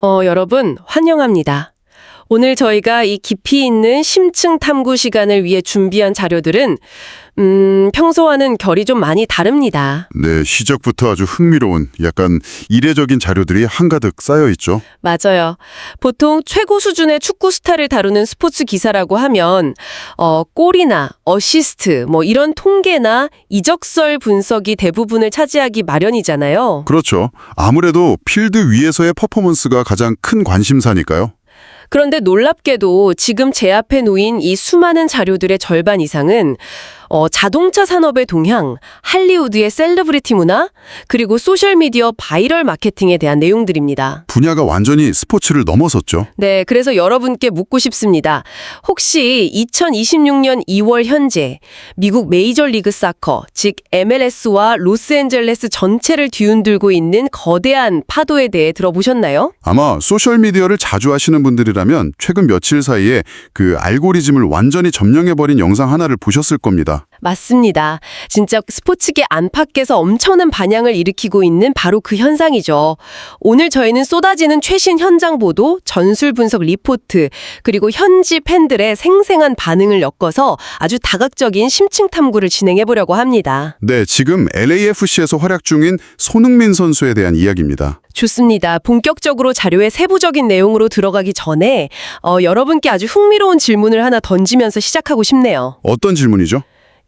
여러분, 환영합니다. 오늘 저희가 이 깊이 있는 심층 탐구 시간을 위해 준비한 자료들은, 평소와는 결이 좀 많이 다릅니다. 네, 시작부터 아주 흥미로운 약간 이례적인 자료들이 한가득 쌓여 있죠. 맞아요. 보통 최고 수준의 축구 스타를 다루는 스포츠 기사라고 하면, 골이나 어시스트, 이런 통계나 이적설 분석이 대부분을 차지하기 마련이잖아요. 그렇죠. 아무래도 필드 위에서의 퍼포먼스가 가장 큰 관심사니까요. 그런데 놀랍게도 지금 제 앞에 놓인 이 수많은 자료들의 절반 이상은 자동차 산업의 동향, 할리우드의 셀러브리티 문화, 그리고 소셜미디어 바이럴 마케팅에 대한 내용들입니다. 분야가 완전히 스포츠를 넘어섰죠. 네, 그래서 여러분께 묻고 싶습니다. 혹시 2026년 2월 현재 미국 메이저리그 사커, 즉 MLS와 로스앤젤레스 전체를 뒤흔들고 있는 거대한 파도에 대해 들어보셨나요? 아마 소셜미디어를 자주 하시는 분들이라면 최근 며칠 사이에 그 알고리즘을 완전히 점령해버린 영상 하나를 보셨을 겁니다. 맞습니다. 진짜 스포츠계 안팎에서 엄청난 반향을 일으키고 있는 바로 그 현상이죠. 오늘 저희는 쏟아지는 최신 현장 보도, 전술 분석 리포트, 그리고 현지 팬들의 생생한 반응을 엮어서 아주 다각적인 심층 탐구를 진행해보려고 합니다. 네, 지금 LAFC에서 활약 중인 손흥민 선수에 대한 이야기입니다. 좋습니다. 본격적으로 자료의 세부적인 내용으로 들어가기 전에 여러분께 아주 흥미로운 질문을 하나 던지면서 시작하고 싶네요. 어떤 질문이죠?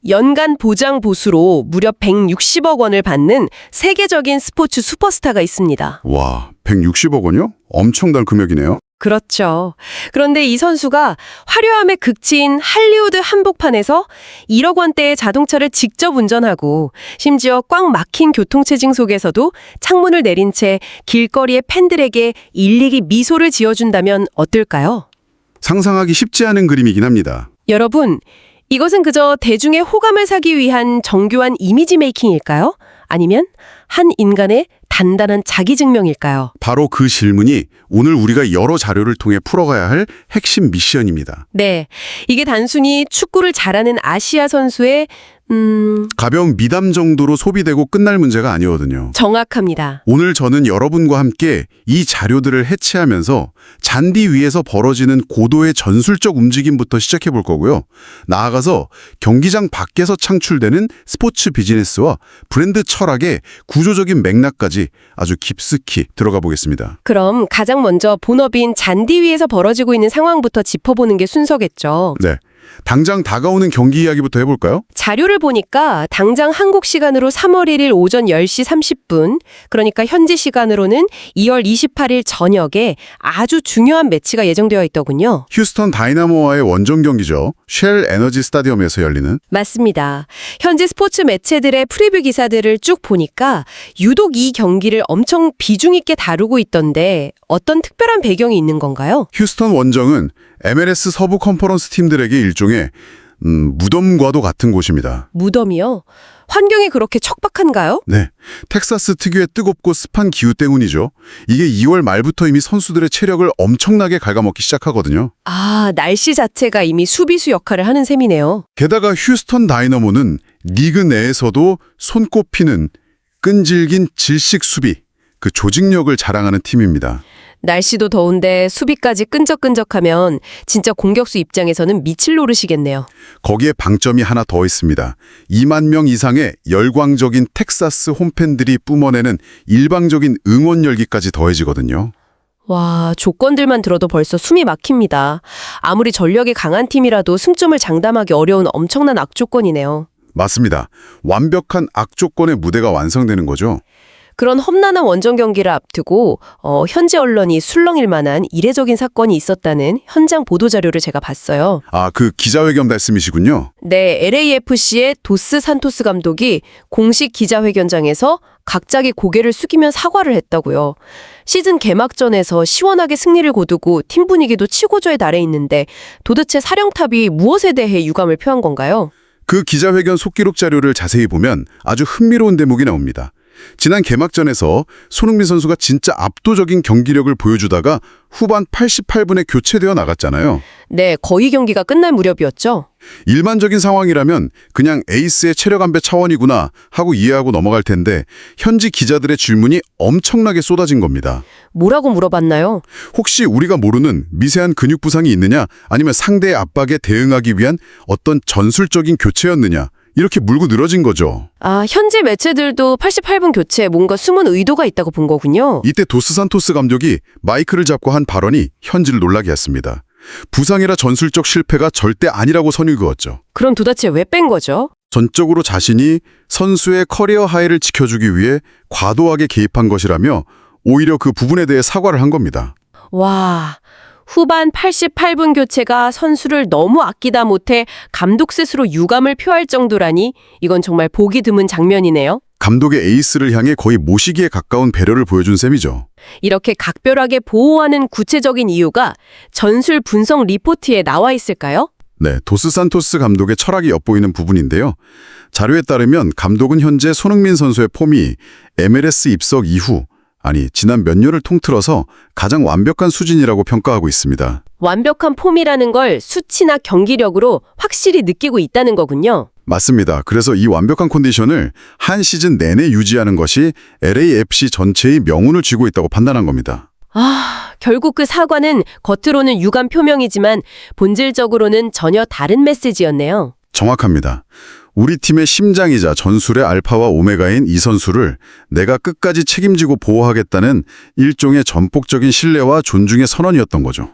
연간 보장 보수로 무려 160억 원을 받는 세계적인 스포츠 슈퍼스타가 있습니다. 와, 160억 원이요? 엄청난 금액이네요. 그렇죠. 그런데 이 선수가 화려함의 극치인 할리우드 한복판에서 1억 원대의 자동차를 직접 운전하고 심지어 꽉 막힌 교통체증 속에서도 창문을 내린 채 길거리의 팬들에게 일일이 미소를 지어준다면 어떨까요? 상상하기 쉽지 않은 그림이긴 합니다. 여러분, 이것은 그저 대중의 호감을 사기 위한 정교한 이미지 메이킹일까요? 아니면 한 인간의 단단한 자기 증명일까요? 바로 그 질문이 오늘 우리가 여러 자료를 통해 풀어가야 할 핵심 미션입니다. 네, 이게 단순히 축구를 잘하는 아시아 선수의 가벼운 미담 정도로 소비되고 끝날 문제가 아니거든요. 정확합니다. 오늘 저는 여러분과 함께 이 자료들을 해체하면서 잔디 위에서 벌어지는 고도의 전술적 움직임부터 시작해 볼 거고요. 나아가서 경기장 밖에서 창출되는 스포츠 비즈니스와 브랜드 철학의 구조적인 맥락까지 아주 깊숙이 들어가 보겠습니다. 그럼 가장 먼저 본업인 잔디 위에서 벌어지고 있는 상황부터 짚어보는 게 순서겠죠. 네. 당장 다가오는 경기 이야기부터 해볼까요? 자료를 보니까 당장 한국 시간으로 3월 1일 오전 10시 30분, 그러니까 현지 시간으로는 2월 28일 저녁에 아주 중요한 매치가 예정되어 있더군요. 휴스턴 다이나모와의 원정 경기죠. 쉘 에너지 스타디움에서 열리는. 맞습니다. 현지 스포츠 매체들의 프리뷰 기사들을 쭉 보니까 유독 이 경기를 엄청 비중 있게 다루고 있던데 어떤 특별한 배경이 있는 건가요? 휴스턴 원정은 MLS 서부 컨퍼런스 팀들에게 일종의 무덤과도 같은 곳입니다. 무덤이요? 환경이 그렇게 척박한가요? 네, 텍사스 특유의 뜨겁고 습한 기후 때문이죠. 이게 2월 말부터 이미 선수들의 체력을 엄청나게 갉아먹기 시작하거든요. 아, 날씨 자체가 이미 수비수 역할을 하는 셈이네요. 게다가 휴스턴 다이너모는 리그 내에서도 손꼽히는 끈질긴 질식 수비, 그 조직력을 자랑하는 팀입니다. 날씨도 더운데 수비까지 끈적끈적하면 진짜 공격수 입장에서는 미칠 노릇이겠네요. 거기에 방점이 하나 더 있습니다. 2만 명 이상의 열광적인 텍사스 홈팬들이 뿜어내는 일방적인 응원 열기까지 더해지거든요. 와, 조건들만 들어도 벌써 숨이 막힙니다. 아무리 전력이 강한 팀이라도 승점을 장담하기 어려운 엄청난 악조건이네요. 맞습니다. 완벽한 악조건의 무대가 완성되는 거죠. 그런 험난한 원정 경기를 앞두고 현지 언론이 술렁일 만한 이례적인 사건이 있었다는 현장 보도자료를 제가 봤어요. 아, 그 기자회견 말씀이시군요. 네, LAFC의 도스 산토스 감독이 공식 기자회견장에서 갑자기 고개를 숙이며 사과를 했다고요. 시즌 개막전에서 시원하게 승리를 거두고 팀 분위기도 치고저에 달해 있는데 도대체 사령탑이 무엇에 대해 유감을 표한 건가요? 그 기자회견 속기록 자료를 자세히 보면 아주 흥미로운 대목이 나옵니다. 지난 개막전에서 손흥민 선수가 진짜 압도적인 경기력을 보여주다가 후반 88분에 교체되어 나갔잖아요. 네, 거의 경기가 끝날 무렵이었죠. 일반적인 상황이라면 그냥 에이스의 체력 안배 차원이구나 하고 이해하고 넘어갈 텐데 현지 기자들의 질문이 엄청나게 쏟아진 겁니다. 뭐라고 물어봤나요? 혹시 우리가 모르는 미세한 근육 부상이 있느냐 아니면 상대의 압박에 대응하기 위한 어떤 전술적인 교체였느냐 이렇게 물고 늘어진 거죠. 아, 현지 매체들도 88분 교체에 뭔가 숨은 의도가 있다고 본 거군요. 이때 도스산토스 감독이 마이크를 잡고 한 발언이 현지를 놀라게 했습니다. 부상이라 전술적 실패가 절대 아니라고 선을 그었죠. 그럼 도대체 왜 뺀 거죠? 전적으로 자신이 선수의 커리어 하이를 지켜주기 위해 과도하게 개입한 것이라며 오히려 그 부분에 대해 사과를 한 겁니다. 와, 후반 88분 교체가 선수를 너무 아끼다 못해 감독 스스로 유감을 표할 정도라니 이건 정말 보기 드문 장면이네요. 감독의 에이스를 향해 거의 모시기에 가까운 배려를 보여준 셈이죠. 이렇게 각별하게 보호하는 구체적인 이유가 전술 분석 리포트에 나와 있을까요? 네, 도스산토스 감독의 철학이 엿보이는 부분인데요. 자료에 따르면 감독은 현재 손흥민 선수의 폼이 MLS 입석 이후 지난 몇 년을 통틀어서 가장 완벽한 수준이라고 평가하고 있습니다. 완벽한 폼이라는 걸 수치나 경기력으로 확실히 느끼고 있다는 거군요. 맞습니다. 그래서 이 완벽한 컨디션을 한 시즌 내내 유지하는 것이 LAFC 전체의 명운을 쥐고 있다고 판단한 겁니다. 아, 결국 그 사과는 겉으로는 유감 표명이지만 본질적으로는 전혀 다른 메시지였네요. 정확합니다. 우리 팀의 심장이자 전술의 알파와 오메가인 이 선수를 내가 끝까지 책임지고 보호하겠다는 일종의 전폭적인 신뢰와 존중의 선언이었던 거죠.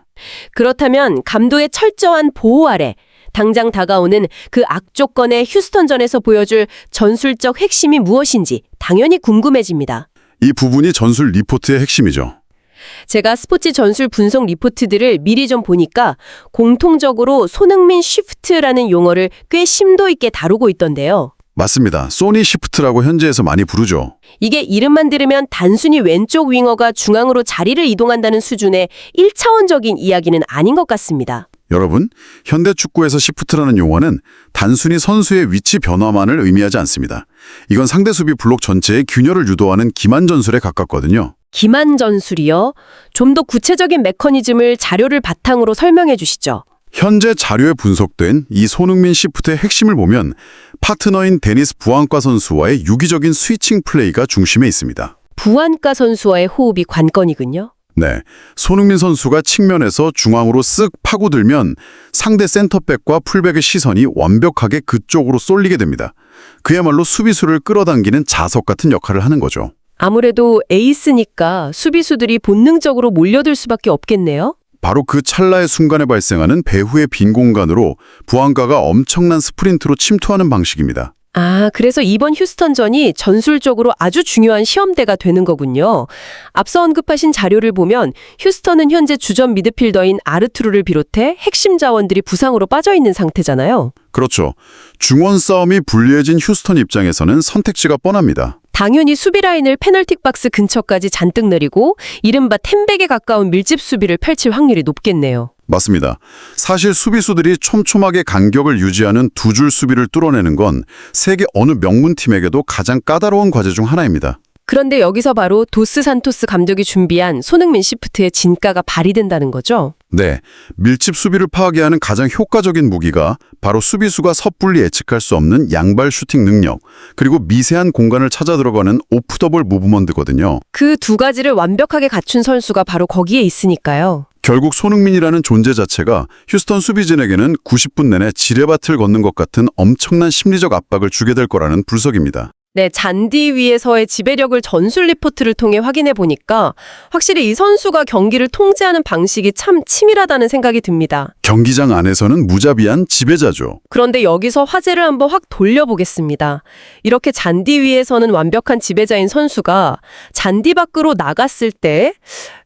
그렇다면 감독의 철저한 보호 아래 당장 다가오는 그 악조건의 휴스턴전에서 보여줄 전술적 핵심이 무엇인지 당연히 궁금해집니다. 이 부분이 전술 리포트의 핵심이죠. 제가 스포츠 전술 분석 리포트들을 미리 좀 보니까 공통적으로 손흥민 쉬프트라는 용어를 꽤 심도 있게 다루고 있던데요. 맞습니다. 소니 시프트라고 현지에서 많이 부르죠. 이게 이름만 들으면 단순히 왼쪽 윙어가 중앙으로 자리를 이동한다는 수준의 1차원적인 이야기는 아닌 것 같습니다. 여러분, 현대 축구에서 시프트라는 용어는 단순히 선수의 위치 변화만을 의미하지 않습니다. 이건 상대 수비 블록 전체의 균열을 유도하는 기만 전술에 가깝거든요. 기만 전술이요? 좀 더 구체적인 메커니즘을 자료를 바탕으로 설명해 주시죠. 현재 자료에 분석된 이 손흥민 시프트의 핵심을 보면 파트너인 데니스 부안과 선수와의 유기적인 스위칭 플레이가 중심에 있습니다. 부안과 선수와의 호흡이 관건이군요. 네, 손흥민 선수가 측면에서 중앙으로 쓱 파고들면 상대 센터백과 풀백의 시선이 완벽하게 그쪽으로 쏠리게 됩니다. 그야말로 수비수를 끌어당기는 자석 같은 역할을 하는 거죠. 아무래도 에이스니까 수비수들이 본능적으로 몰려들 수밖에 없겠네요. 바로 그 찰나의 순간에 발생하는 배후의 빈 공간으로 부안가가 엄청난 스프린트로 침투하는 방식입니다. 아, 그래서 이번 휴스턴전이 전술적으로 아주 중요한 시험대가 되는 거군요. 앞서 언급하신 자료를 보면 휴스턴은 현재 주전 미드필더인 아르투르를 비롯해 핵심 자원들이 부상으로 빠져있는 상태잖아요. 그렇죠. 중원 싸움이 불리해진 휴스턴 입장에서는 선택지가 뻔합니다. 당연히 수비 라인을 페널티 박스 근처까지 잔뜩 내리고 이른바 텐백에 가까운 밀집 수비를 펼칠 확률이 높겠네요. 맞습니다. 사실 수비수들이 촘촘하게 간격을 유지하는 두 줄 수비를 뚫어내는 건 세계 어느 명문팀에게도 가장 까다로운 과제 중 하나입니다. 그런데 여기서 바로 도스 산토스 감독이 준비한 손흥민 시프트의 진가가 발휘된다는 거죠? 네, 밀집 수비를 파악해 하는 가장 효과적인 무기가 바로 수비수가 섣불리 예측할 수 없는 양발 슈팅 능력, 그리고 미세한 공간을 찾아 들어가는 오프 더블 무브먼트거든요. 그 두 가지를 완벽하게 갖춘 선수가 바로 거기에 있으니까요. 결국 손흥민이라는 존재 자체가 휴스턴 수비진에게는 90분 내내 지뢰밭을 걷는 것 같은 엄청난 심리적 압박을 주게 될 거라는 분석입니다. 네, 잔디 위에서의 지배력을 전술 리포트를 통해 확인해 보니까 확실히 이 선수가 경기를 통제하는 방식이 참 치밀하다는 생각이 듭니다. 경기장 안에서는 무자비한 지배자죠. 그런데 여기서 화제를 한번 확 돌려보겠습니다. 이렇게 잔디 위에서는 완벽한 지배자인 선수가 잔디 밖으로 나갔을 때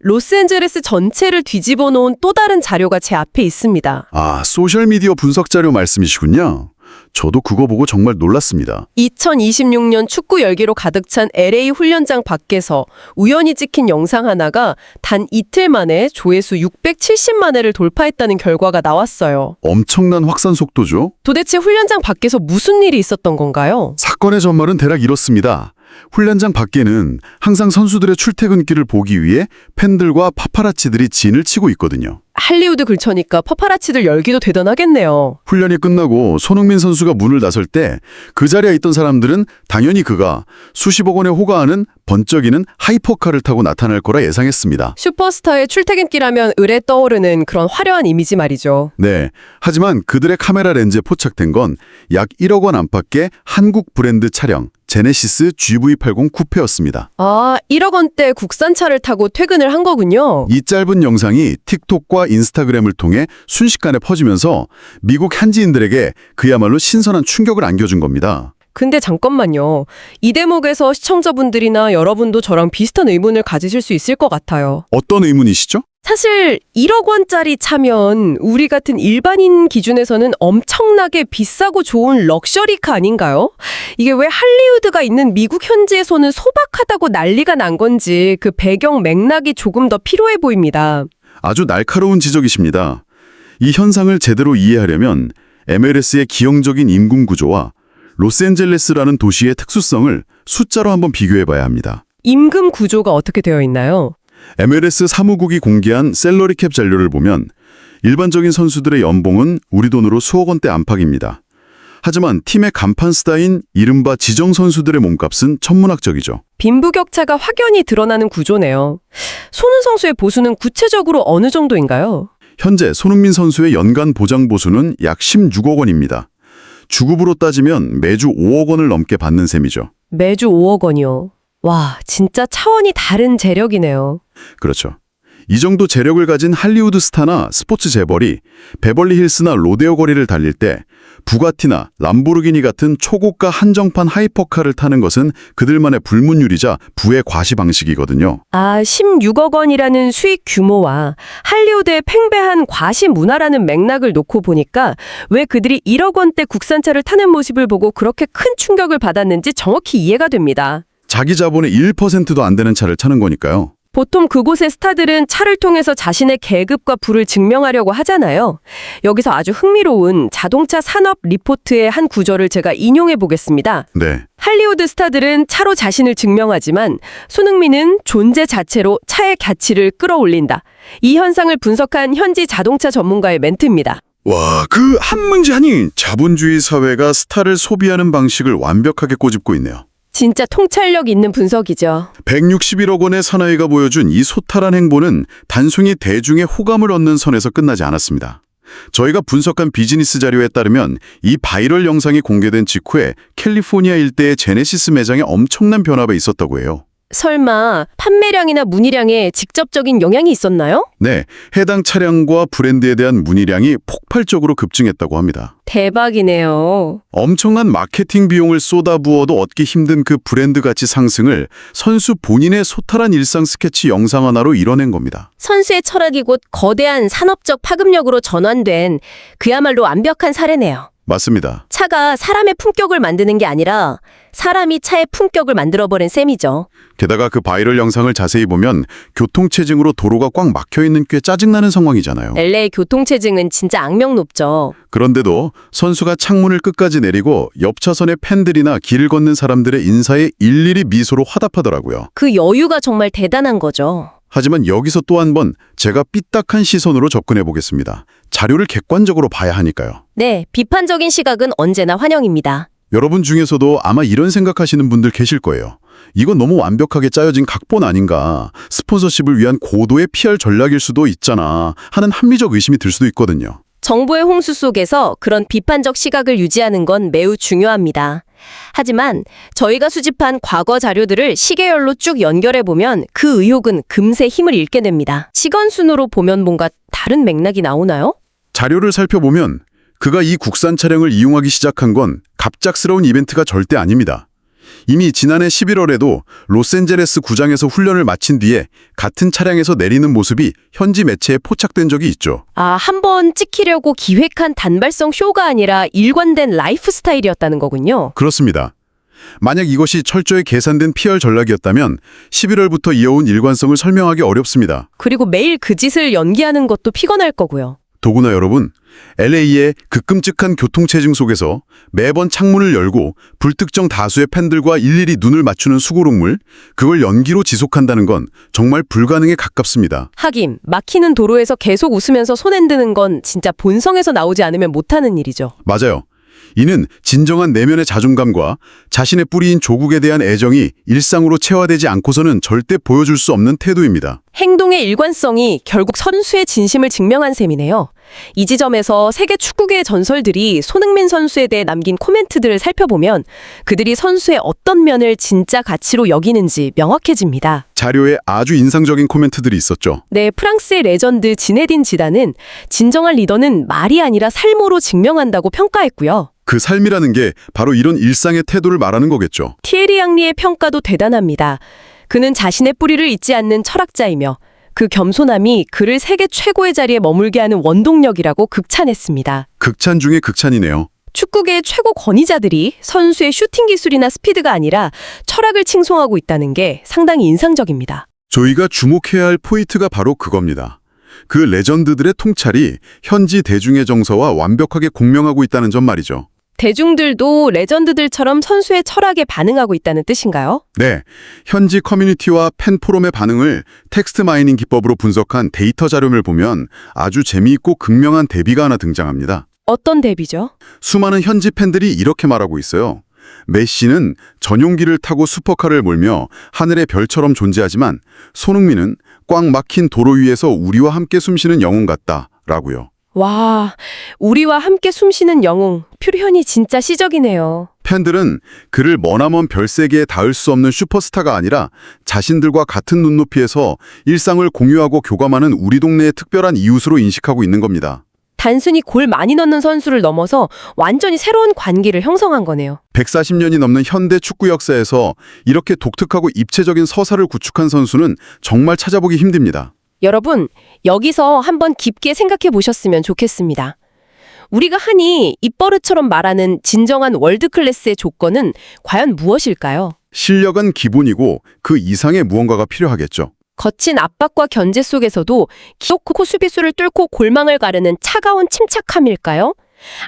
로스앤젤레스 전체를 뒤집어 놓은 또 다른 자료가 제 앞에 있습니다. 아, 소셜미디어 분석 자료 말씀이시군요. 저도 그거 보고 정말 놀랐습니다. 2026년 축구 열기로 가득 찬 LA 훈련장 밖에서 우연히 찍힌 영상 하나가 단 이틀 만에 조회수 670만 회를 돌파했다는 결과가 나왔어요. 엄청난 확산 속도죠. 도대체 훈련장 밖에서 무슨 일이 있었던 건가요? 사건의 전말은 대략 이렇습니다. 훈련장 밖에는 항상 선수들의 출퇴근길을 보기 위해 팬들과 파파라치들이 진을 치고 있거든요. 할리우드 근처니까 파파라치들 열기도 대단하겠네요. 훈련이 끝나고 손흥민 선수가 문을 나설 때 그 자리에 있던 사람들은 당연히 그가 수십억 원에 호가하는 번쩍이는 하이퍼카를 타고 나타날 거라 예상했습니다. 슈퍼스타의 출퇴근길하면 을에 떠오르는 그런 화려한 이미지 말이죠. 네, 하지만 그들의 카메라 렌즈에 포착된 건 약 1억 원 안팎의 한국 브랜드 차량 제네시스 GV80 쿠페였습니다. 아, 1억 원대 국산차를 타고 퇴근을 한 거군요. 이 짧은 영상이 틱톡과 인스타그램을 통해 순식간에 퍼지면서 미국 현지인들에게 그야말로 신선한 충격을 안겨준 겁니다. 근데 잠깐만요. 이 대목에서 시청자분들이나 여러분도 저랑 비슷한 의문을 가지실 수 있을 것 같아요. 어떤 의문이시죠? 사실 1억 원짜리 차면 우리 같은 일반인 기준에서는 엄청나게 비싸고 좋은 럭셔리카 아닌가요? 이게 왜 할리우드가 있는 미국 현지에서는 소박하다고 난리가 난 건지 그 배경 맥락이 조금 더 필요해 보입니다. 아주 날카로운 지적이십니다. 이 현상을 제대로 이해하려면 MLS의 기형적인 임금 구조와 로스앤젤레스라는 도시의 특수성을 숫자로 한번 비교해봐야 합니다. 임금 구조가 어떻게 되어 있나요? MLS 사무국이 공개한 셀러리 캡 자료를 보면 일반적인 선수들의 연봉은 우리 돈으로 수억 원대 안팎입니다. 하지만 팀의 간판 스타인 이른바 지정 선수들의 몸값은 천문학적이죠. 빈부격차가 확연히 드러나는 구조네요. 손흥민 선수의 보수는 구체적으로 어느 정도인가요? 현재 손흥민 선수의 연간 보장 보수는 약 16억 원입니다. 주급으로 따지면 매주 5억 원을 넘게 받는 셈이죠. 매주 5억 원이요. 와, 진짜 차원이 다른 재력이네요. 그렇죠. 이 정도 재력을 가진 할리우드 스타나 스포츠 재벌이 베벌리 힐스나 로데오 거리를 달릴 때 부가티나 람보르기니 같은 초고가 한정판 하이퍼카를 타는 것은 그들만의 불문율이자 부의 과시 방식이거든요. 아, 16억 원이라는 수익 규모와 할리우드의 팽배한 과시 문화라는 맥락을 놓고 보니까 왜 그들이 1억 원대 국산차를 타는 모습을 보고 그렇게 큰 충격을 받았는지 정확히 이해가 됩니다. 자기 자본의 1%도 안 되는 차를 타는 거니까요. 보통 그곳의 스타들은 차를 통해서 자신의 계급과 부를 증명하려고 하잖아요. 여기서 아주 흥미로운 자동차 산업 리포트의 한 구절을 제가 인용해 보겠습니다. 네. 할리우드 스타들은 차로 자신을 증명하지만 손흥민은 존재 자체로 차의 가치를 끌어올린다. 이 현상을 분석한 현지 자동차 전문가의 멘트입니다. 와, 그 한 문제 아닌 자본주의 사회가 스타를 소비하는 방식을 완벽하게 꼬집고 있네요. 진짜 통찰력 있는 분석이죠. 161억 원의 사나이가 보여준 이 소탈한 행보는 단순히 대중의 호감을 얻는 선에서 끝나지 않았습니다. 저희가 분석한 비즈니스 자료에 따르면 이 바이럴 영상이 공개된 직후에 캘리포니아 일대의 제네시스 매장에 엄청난 변화가 있었다고 해요. 설마 판매량이나 문의량에 직접적인 영향이 있었나요? 네, 해당 차량과 브랜드에 대한 문의량이 폭발적으로 급증했다고 합니다. 대박이네요. 엄청난 마케팅 비용을 쏟아부어도 얻기 힘든 그 브랜드 가치 상승을 선수 본인의 소탈한 일상 스케치 영상 하나로 이뤄낸 겁니다. 선수의 철학이 곧 거대한 산업적 파급력으로 전환된 그야말로 완벽한 사례네요. 맞습니다. 차가 사람의 품격을 만드는 게 아니라 사람이 차의 품격을 만들어버린 셈이죠. 게다가 그 바이럴 영상을 자세히 보면 교통체증으로 도로가 꽉 막혀있는 꽤 짜증나는 상황이잖아요. LA 교통체증은 진짜 악명 높죠. 그런데도 선수가 창문을 끝까지 내리고 옆 차선의 팬들이나 길을 걷는 사람들의 인사에 일일이 미소로 화답하더라고요. 그 여유가 정말 대단한 거죠. 하지만 여기서 또 한 번 제가 삐딱한 시선으로 접근해 보겠습니다. 자료를 객관적으로 봐야 하니까요. 네, 비판적인 시각은 언제나 환영입니다. 여러분 중에서도 아마 이런 생각하시는 분들 계실 거예요. 이건 너무 완벽하게 짜여진 각본 아닌가, 스폰서십을 위한 고도의 PR 전략일 수도 있잖아 하는 합리적 의심이 들 수도 있거든요. 정보의 홍수 속에서 그런 비판적 시각을 유지하는 건 매우 중요합니다. 하지만 저희가 수집한 과거 자료들을 시계열로 쭉 연결해보면 그 의혹은 금세 힘을 잃게 됩니다. 시간순으로 보면 뭔가 다른 맥락이 나오나요? 자료를 살펴보면 그가 이 국산 차량을 이용하기 시작한 건 갑작스러운 이벤트가 절대 아닙니다. 이미 지난해 11월에도 로스앤젤레스 구장에서 훈련을 마친 뒤에 같은 차량에서 내리는 모습이 현지 매체에 포착된 적이 있죠. 아, 한번 찍히려고 기획한 단발성 쇼가 아니라 일관된 라이프 스타일이었다는 거군요. 그렇습니다. 만약 이것이 철저히 계산된 PR 전략이었다면 11월부터 이어온 일관성을 설명하기 어렵습니다. 그리고 매일 그 짓을 연기하는 것도 피곤할 거고요. 더구나 여러분, LA의 그 끔찍한 교통체증 속에서 매번 창문을 열고 불특정 다수의 팬들과 일일이 눈을 맞추는 수고록물, 그걸 연기로 지속한다는 건 정말 불가능에 가깝습니다. 하긴 막히는 도로에서 계속 웃으면서 손 흔드는 건 진짜 본성에서 나오지 않으면 못하는 일이죠. 맞아요. 이는 진정한 내면의 자존감과 자신의 뿌리인 조국에 대한 애정이 일상으로 체화되지 않고서는 절대 보여줄 수 없는 태도입니다. 행동의 일관성이 결국 선수의 진심을 증명한 셈이네요. 이 지점에서 세계 축구계의 전설들이 손흥민 선수에 대해 남긴 코멘트들을 살펴보면 그들이 선수의 어떤 면을 진짜 가치로 여기는지 명확해집니다. 자료에 아주 인상적인 코멘트들이 있었죠. 네, 프랑스의 레전드 지네딘 지단은 진정한 리더는 말이 아니라 삶으로 증명한다고 평가했고요. 그 삶이라는 게 바로 이런 일상의 태도를 말하는 거겠죠. 티에리 앙리의 평가도 대단합니다. 그는 자신의 뿌리를 잊지 않는 철학자이며 그 겸손함이 그를 세계 최고의 자리에 머물게 하는 원동력이라고 극찬했습니다. 극찬 중에 극찬이네요. 축구계의 최고 권위자들이 선수의 슈팅 기술이나 스피드가 아니라 철학을 칭송하고 있다는 게 상당히 인상적입니다. 저희가 주목해야 할 포인트가 바로 그겁니다. 그 레전드들의 통찰이 현지 대중의 정서와 완벽하게 공명하고 있다는 점 말이죠. 대중들도 레전드들처럼 선수의 철학에 반응하고 있다는 뜻인가요? 네, 현지 커뮤니티와 팬 포럼의 반응을 텍스트 마이닝 기법으로 분석한 데이터 자료를 보면 아주 재미있고 극명한 대비가 하나 등장합니다. 어떤 대비죠? 수많은 현지 팬들이 이렇게 말하고 있어요. 메시는 전용기를 타고 슈퍼카를 몰며 하늘의 별처럼 존재하지만 손흥민은 꽉 막힌 도로 위에서 우리와 함께 숨쉬는 영웅 같다 라고요. 와, 우리와 함께 숨쉬는 영웅, 표현이 진짜 시적이네요. 팬들은 그를 머나먼 별세계에 닿을 수 없는 슈퍼스타가 아니라 자신들과 같은 눈높이에서 일상을 공유하고 교감하는 우리 동네의 특별한 이웃으로 인식하고 있는 겁니다. 단순히 골 많이 넣는 선수를 넘어서 완전히 새로운 관계를 형성한 거네요. 140년이 넘는 현대 축구 역사에서 이렇게 독특하고 입체적인 서사를 구축한 선수는 정말 찾아보기 힘듭니다. 여러분, 여기서 한번 깊게 생각해 보셨으면 좋겠습니다. 우리가 흔히 입버릇처럼 말하는 진정한 월드클래스의 조건은 과연 무엇일까요? 실력은 기본이고 그 이상의 무언가가 필요하겠죠. 거친 압박과 견제 속에서도 기어코 수비수를 뚫고 골망을 가르는 차가운 침착함일까요?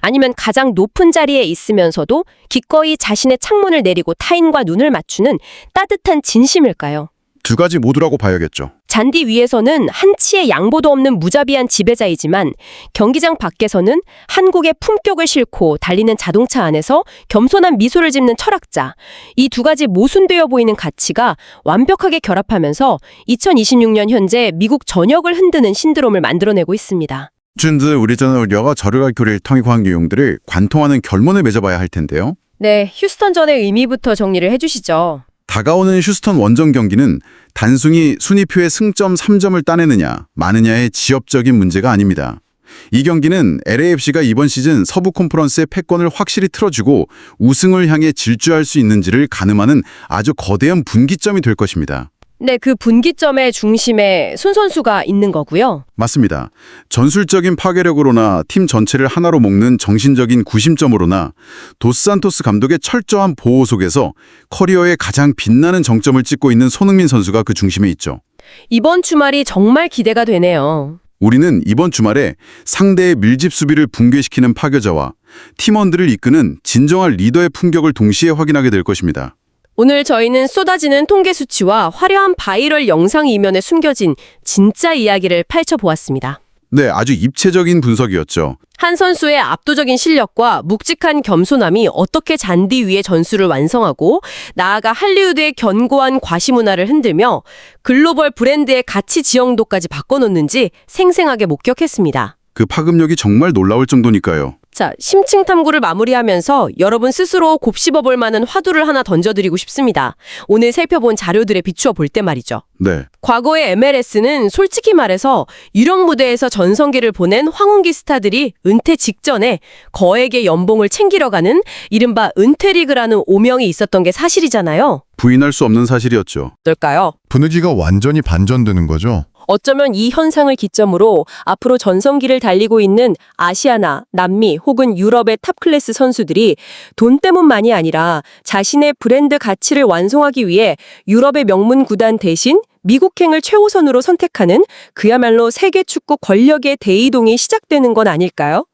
아니면 가장 높은 자리에 있으면서도 기꺼이 자신의 창문을 내리고 타인과 눈을 맞추는 따뜻한 진심일까요? 두 가지 모두라고 봐야겠죠. 잔디 위에서는 한치의 양보도 없는 무자비한 지배자이지만 경기장 밖에서는 한국의 품격을 싣고 달리는 자동차 안에서 겸손한 미소를 짓는 철학자. 이 두 가지 모순되어 보이는 가치가 완벽하게 결합하면서 2026년 현재 미국 전역을 흔드는 신드롬을 만들어내고 있습니다. 준드 우리전을 여가 저르가 교리를 통역한 내용들을 관통하는 결론을 맺어봐야 할 텐데요. 네, 휴스턴전의 의미부터 정리를 해주시죠. 다가오는 휴스턴 원정 경기는 단순히 순위표의 승점 3점을 따내느냐, 마느냐의 지엽적인 문제가 아닙니다. 이 경기는 LAFC가 이번 시즌 서부 컨퍼런스의 패권을 확실히 틀어주고 우승을 향해 질주할 수 있는지를 가늠하는 아주 거대한 분기점이 될 것입니다. 네, 그 분기점의 중심에 손 선수가 있는 거고요. 맞습니다. 전술적인 파괴력으로나 팀 전체를 하나로 묶는 정신적인 구심점으로나 도스산토스 감독의 철저한 보호 속에서 커리어의 가장 빛나는 정점을 찍고 있는 손흥민 선수가 그 중심에 있죠. 이번 주말이 정말 기대가 되네요. 우리는 이번 주말에 상대의 밀집 수비를 붕괴시키는 파괴자와 팀원들을 이끄는 진정한 리더의 품격을 동시에 확인하게 될 것입니다. 오늘 저희는 쏟아지는 통계 수치와 화려한 바이럴 영상 이면에 숨겨진 진짜 이야기를 펼쳐보았습니다. 네, 아주 입체적인 분석이었죠. 한 선수의 압도적인 실력과 묵직한 겸손함이 어떻게 잔디 위의 전술을 완성하고 나아가 할리우드의 견고한 과시문화를 흔들며 글로벌 브랜드의 가치 지형도까지 바꿔놓는지 생생하게 목격했습니다. 그 파급력이 정말 놀라울 정도니까요. 자, 심층 탐구를 마무리하면서 여러분 스스로 곱씹어볼 만한 화두를 하나 던져드리고 싶습니다. 오늘 살펴본 자료들에 비추어 볼 때 말이죠. 네. 과거의 MLS는 솔직히 말해서 유령 무대에서 전성기를 보낸 황혼기 스타들이 은퇴 직전에 거액의 연봉을 챙기러 가는 이른바 은퇴리그라는 오명이 있었던 게 사실이잖아요. 부인할 수 없는 사실이었죠. 어떨까요? 분위기가 완전히 반전되는 거죠. 어쩌면 이 현상을 기점으로 앞으로 전성기를 달리고 있는 아시아나, 남미 혹은 유럽의 탑클래스 선수들이 돈 때문만이 아니라 자신의 브랜드 가치를 완성하기 위해 유럽의 명문 구단 대신 미국행을 최우선으로 선택하는 그야말로 세계 축구 권력의 대이동이 시작되는 건 아닐까요?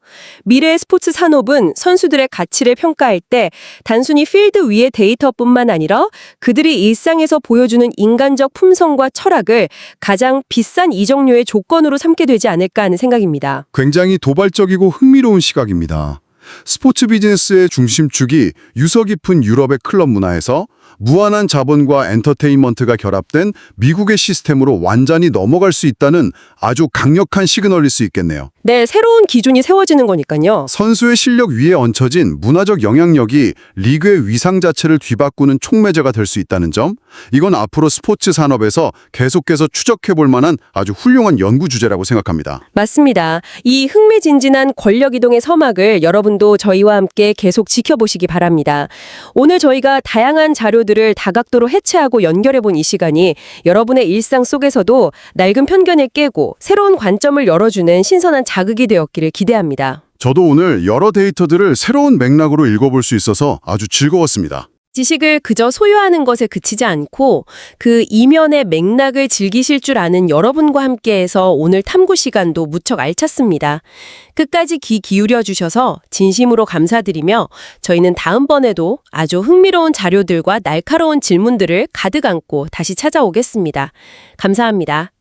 미래의 스포츠 산업은 선수들의 가치를 평가할 때 단순히 필드 위의 데이터뿐만 아니라 그들이 일상에서 보여주는 인간적 품성과 철학을 가장 비싼 이적료의 조건으로 삼게 되지 않을까 하는 생각입니다. 굉장히 도발적이고 흥미로운 시각입니다. 스포츠 비즈니스의 중심축이 유서 깊은 유럽의 클럽 문화에서 무한한 자본과 엔터테인먼트가 결합된 미국의 시스템으로 완전히 넘어갈 수 있다는 아주 강력한 시그널일 수 있겠네요. 네, 새로운 기준이 세워지는 거니까요. 선수의 실력 위에 얹혀진 문화적 영향력이 리그의 위상 자체를 뒤바꾸는 촉매제가 될 수 있다는 점, 이건 앞으로 스포츠 산업에서 계속해서 추적해볼 만한 아주 훌륭한 연구 주제라고 생각합니다. 맞습니다. 이 흥미진진한 권력이동의 서막을 여러분도 저희와 함께 계속 지켜보시기 바랍니다. 오늘 저희가 다양한 자료들을 다각도로 해체하고 연결해본 이 시간이 여러분의 일상 속에서도 낡은 편견을 깨고 새로운 관점을 열어주는 신선한 자극이 되었기를 기대합니다. 저도 오늘 여러 데이터들을 새로운 맥락으로 읽어볼 수 있어서 아주 즐거웠습니다. 지식을 그저 소유하는 것에 그치지 않고 그 이면의 맥락을 즐기실 줄 아는 여러분과 함께해서 오늘 탐구 시간도 무척 알찼습니다. 끝까지 귀 기울여 주셔서 진심으로 감사드리며 저희는 다음번에도 아주 흥미로운 자료들과 날카로운 질문들을 가득 안고 다시 찾아오겠습니다. 감사합니다.